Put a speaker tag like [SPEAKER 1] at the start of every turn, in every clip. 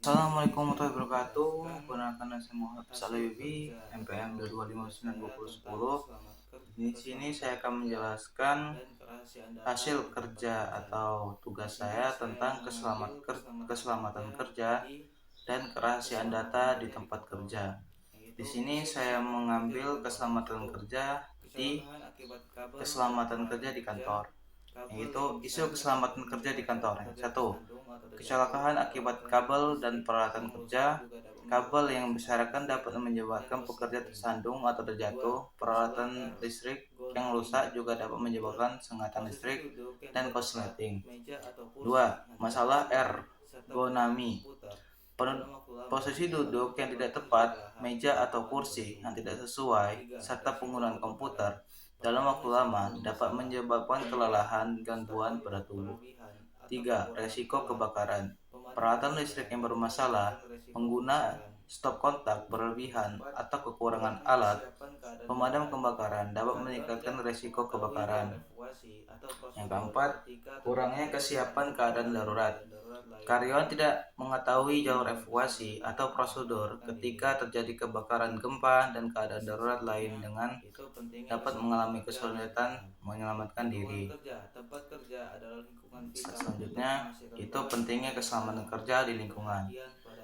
[SPEAKER 1] Assalamualaikum warahmatullahi wabarakatuh. Gunakan nasi Muhammad Salabi MPM 2259210. Di sini saya akan menjelaskan hasil kerja atau tugas saya tentang keselamatan kerja dan kerahasiaan data di tempat kerja. Di sini saya mengambil keselamatan kerja di keselamatan kerja di kantor, yaitu isu keselamatan kerja di kantor. Satu, kecelakaan akibat kabel dan peralatan kerja. Kabel yang berserakan dapat menyebabkan pekerja tersandung atau terjatuh. Peralatan listrik yang rusak juga dapat menyebabkan sengatan listrik dan korsleting. 2. Masalah ergonomi. Posisi duduk yang tidak tepat, meja atau kursi yang tidak sesuai, serta penggunaan komputer dalam waktu lama dapat menyebabkan kelelahan gangguan pada tubuh. 3. Resiko kebakaran. Peralatan listrik yang bermasalah, pengguna stop kontak berlebihan atau kekurangan alat pemadam kebakaran dapat meningkatkan resiko kebakaran. Yang keempat, kurangnya kesiapan keadaan darurat. Karyawan tidak mengetahui jalur evakuasi atau prosedur ketika terjadi kebakaran, gempa, dan keadaan darurat lain dengan dapat mengalami kesulitan menyelamatkan diri. Selanjutnya, itu pentingnya keselamatan kerja di lingkungan.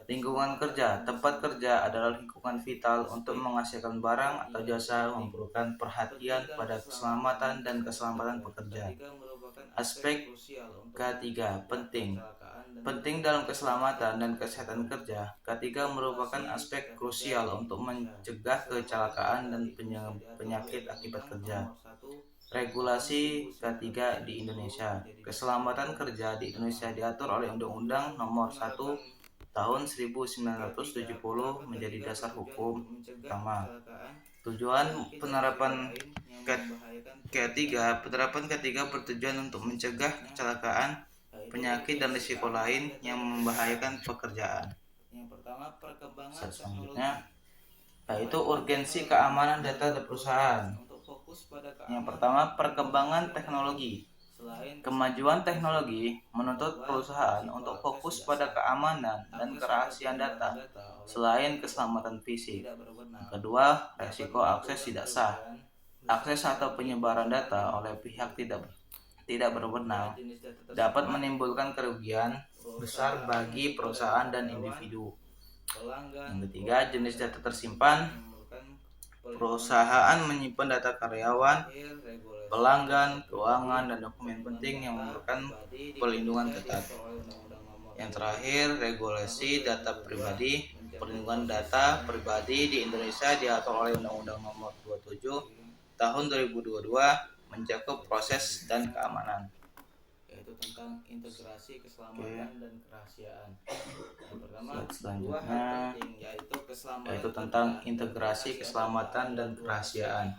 [SPEAKER 1] Lingkungan kerja, tempat kerja adalah lingkungan vital untuk menghasilkan barang atau jasa, memerlukan perhatian pada keselamatan dan keselamatan pekerja. Aspek ketiga, penting dalam keselamatan dan kesehatan kerja. Ketiga merupakan aspek krusial untuk mencegah kecelakaan dan penyakit akibat kerja. Regulasi ketiga di Indonesia. Keselamatan kerja di Indonesia diatur oleh Undang-Undang Nomor 1 Tahun 1970 menjadi dasar hukum utama. Tujuan penerapan ketiga bertujuan untuk mencegah kecelakaan, penyakit dan risiko lain yang membahayakan pekerjaan. Selanjutnya, yaitu urgensi keamanan data di perusahaan. Yang pertama, perkembangan teknologi. Kemajuan teknologi menuntut perusahaan untuk fokus pada keamanan dan kerahasiaan data selain keselamatan fisik. Yang kedua, resiko akses tidak sah. Akses atau penyebaran data oleh pihak tidak berwenang dapat menimbulkan kerugian besar bagi perusahaan dan individu. Yang ketiga, jenis data tersimpan. Perusahaan menyimpan data karyawan, pelanggan, keuangan, dan dokumen penting yang memerlukan perlindungan ketat. Yang terakhir, regulasi data pribadi. Perlindungan data pribadi di Indonesia diatur oleh Undang-Undang Nomor 27 Tahun 2022 mencakup proses dan keamanan. Yaitu tentang integrasi keselamatan dan kerahasiaan. Yang pertama, selanjutnya yaitu tentang integrasi keselamatan dan kerahasiaan.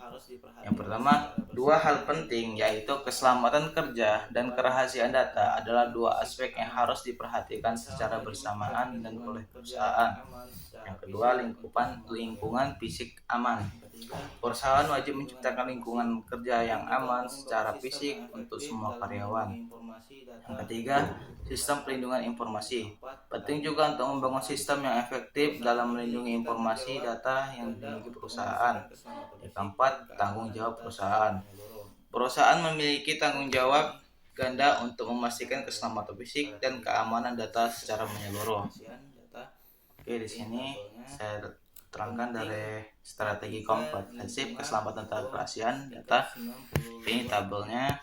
[SPEAKER 1] Yang pertama, dua hal penting yaitu keselamatan kerja dan kerahasiaan data adalah dua aspek yang harus diperhatikan secara bersamaan dan oleh perusahaan. Yang kedua, lingkungan fisik aman. Perusahaan wajib menciptakan lingkungan kerja yang aman secara fisik untuk semua karyawan. Yang ketiga, sistem pelindungan informasi. Penting juga untuk membangun sistem yang efektif dalam melindungi informasi data yang dimiliki perusahaan. Yang keempat, tanggung jawab perusahaan. Perusahaan memiliki tanggung jawab ganda untuk memastikan keselamatan fisik dan keamanan data secara menyeluruh. Oke, di sini saya terangkan dari strategi komprehensif keselamatan data kerahasiaan data. Ini tabelnya.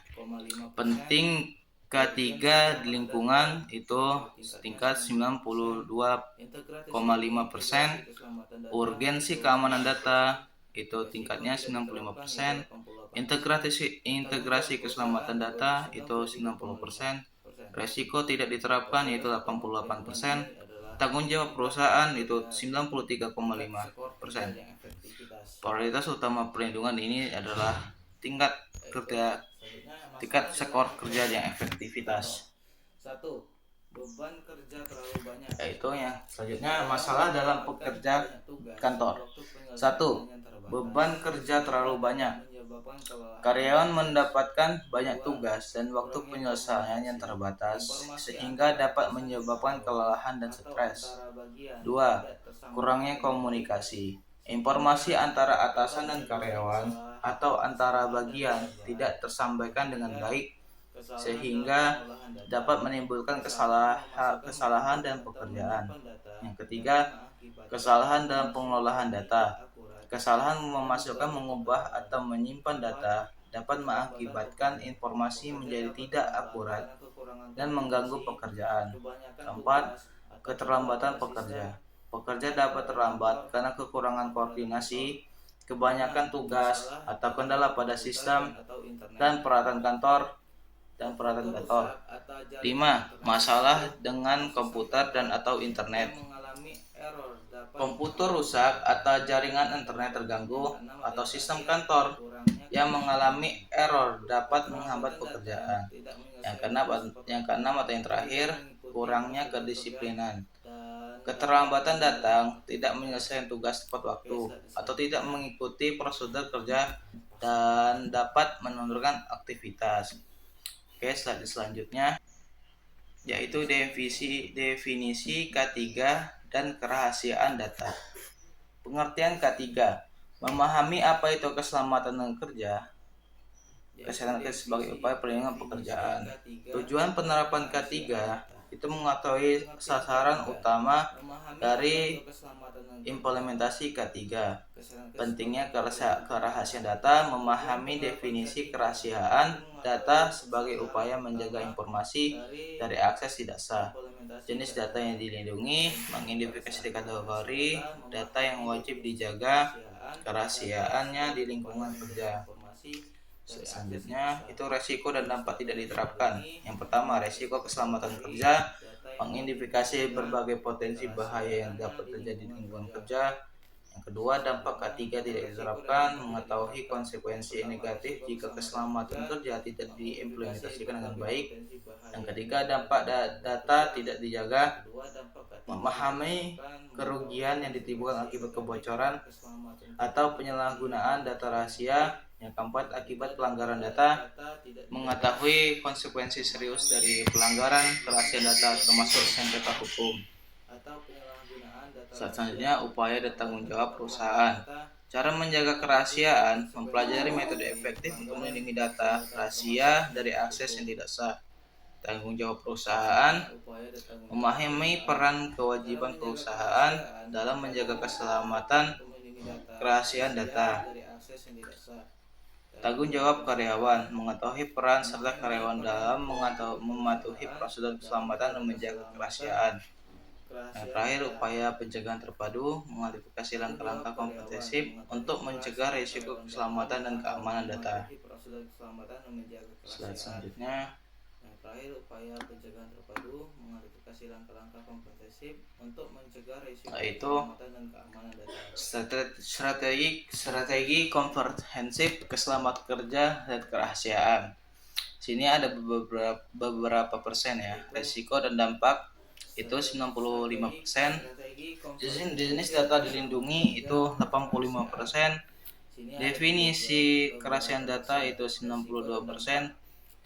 [SPEAKER 1] Penting ketiga di lingkungan itu setingkat 92,5%. Urgensi keamanan data itu tingkatnya 95%. Integrasi keselamatan data itu 90%. Resiko tidak diterapkan yaitu 88%. Tanggung jawab perusahaan itu 93,5%. Prioritas utama perlindungan ini adalah tingkat skor kerja yang efektivitas. Beban kerja terlalu banyak. Yaitu yang selanjutnya masalah dalam pekerja kantor. 1. Beban kerja terlalu banyak Karyawan mendapatkan banyak tugas dan waktu penyelesaian yang terbatas, sehingga dapat menyebabkan kelelahan dan stres. 2. Kurangnya komunikasi. Informasi antara atasan dan karyawan atau antara bagian tidak tersampaikan dengan baik, sehingga dapat menimbulkan kesalahan dan pekerjaan. Yang ketiga, kesalahan dalam pengelolaan data. Kesalahan memasukkan, mengubah, atau menyimpan data dapat mengakibatkan informasi menjadi tidak akurat dan mengganggu pekerjaan. Keempat, keterlambatan pekerja. Pekerja dapat terlambat karena kekurangan koordinasi, kebanyakan tugas, atau kendala pada sistem dan peralatan kantor. 5. Masalah dengan komputer dan atau internet. Komputer rusak atau jaringan internet terganggu atau sistem kantor yang mengalami error dapat menghambat pekerjaan. Yang keenam atau yang terakhir, kurangnya kedisiplinan. Keterlambatan datang, tidak menyelesaikan tugas tepat waktu, atau tidak mengikuti prosedur kerja dan dapat menurunkan aktivitas. Oke, slide selanjutnya yaitu definisi K3 dan kerahasiaan data. Pengertian K3, memahami apa itu keselamatan kerja, kesehatan kerja sebagai upaya perlindungan pekerjaan. Tujuan penerapan K3 itu mengetahui sasaran utama dari implementasi K3. Pentingnya kerahasiaan data, memahami definisi kerahasiaan data sebagai upaya menjaga informasi dari akses tidak sah. Jenis data yang dilindungi, mengidentifikasi kategori data yang wajib dijaga kerahasiaannya di lingkungan kerja. Selanjutnya itu resiko dan dampak tidak diterapkan. Yang pertama, resiko keselamatan kerja, mengidentifikasi berbagai potensi bahaya yang dapat terjadi di lingkungan kerja. Yang kedua, dampak K3 tidak diterapkan, mengetahui konsekuensi negatif jika keselamatan kerja tidak diimplementasikan dengan baik. Yang ketiga, dampak data tidak dijaga, memahami kerugian yang ditimbulkan akibat kebocoran atau penyalahgunaan data rahasia. Yang keempat, akibat pelanggaran data, mengetahui konsekuensi serius dari pelanggaran kerahasiaan data termasuk sengketa hukum. Selanjutnya, upaya dan tanggung jawab perusahaan. Cara menjaga kerahasiaan, mempelajari metode efektif untuk melindungi data rahasia dari akses yang tidak sah. Tanggung jawab perusahaan, memahami peran kewajiban perusahaan dalam menjaga keselamatan kerahasiaan data. Tanggung jawab karyawan, mengetahui peran serta karyawan dalam mematuhi prosedur keselamatan dan menjaga kerahasiaan. Yang terakhir, upaya pencegahan terpadu, mengidentifikasi langkah-langkah komprehensif untuk mencegah risiko keselamatan dan keamanan data. Slide selanjutnya. Yaitu strategi komprehensif keselamatan kerja dan kerahasiaan. Sini ada beberapa persen ya, risiko dan dampak itu 95%, jenis data dilindungi itu 85%, definisi kerahasiaan data itu 92%,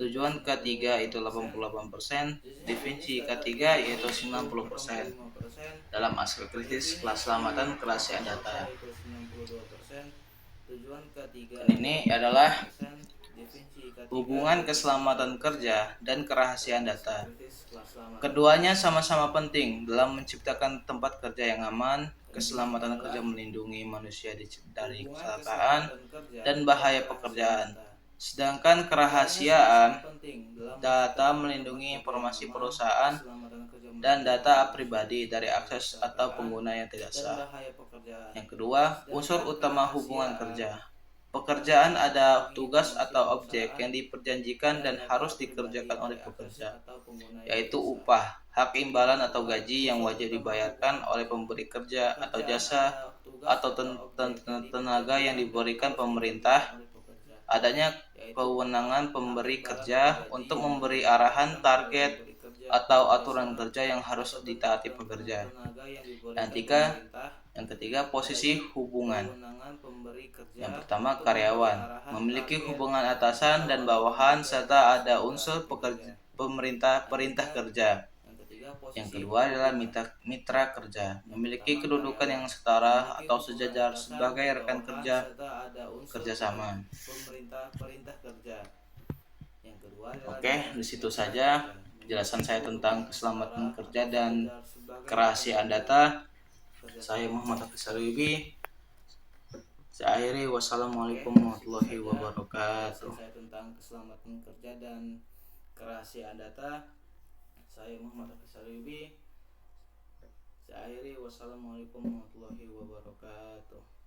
[SPEAKER 1] tujuan K3 itu 88%, definisi K3 yaitu 90% dalam aspek kritis keselamatan kerahasiaan data. Ini adalah hubungan keselamatan kerja dan kerahasiaan data. Keduanya sama-sama penting dalam menciptakan tempat kerja yang aman. Keselamatan kerja melindungi manusia dari kecelakaan dan bahaya pekerjaan. Sedangkan kerahasiaan data melindungi informasi perusahaan dan data pribadi dari akses atau pengguna yang tidak sah. Yang kedua, unsur utama hubungan kerja. Pekerjaan ada tugas atau objek yang diperjanjikan dan harus dikerjakan oleh pekerja, yaitu upah, hak imbalan atau gaji yang wajib dibayarkan oleh pemberi kerja atau jasa atau tenaga yang diberikan pemerintah. Adanya kewenangan pemberi kerja untuk memberi arahan, target, atau aturan kerja yang harus ditaati pekerja. Yang ketiga, posisi hubungan. Yang pertama, karyawan memiliki hubungan atasan dan bawahan serta ada unsur perintah kerja. Yang kedua adalah mitra kerja, memiliki kedudukan yang setara atau sejajar sebagai rekan kerjasama. Oke, di situ saja penjelasan saya tentang keselamatan kerja dan kerahasiaan data. Saya Muhammad Hafiz Alwibi. Saya akhiri, wassalamualaikum warahmatullahi wabarakatuh. Saya tentang keselamatan kerja dan kerahasiaan data. Saya Muhammad Hafiz Alwibi. Saya akhiri, wassalamualaikum warahmatullahi wabarakatuh.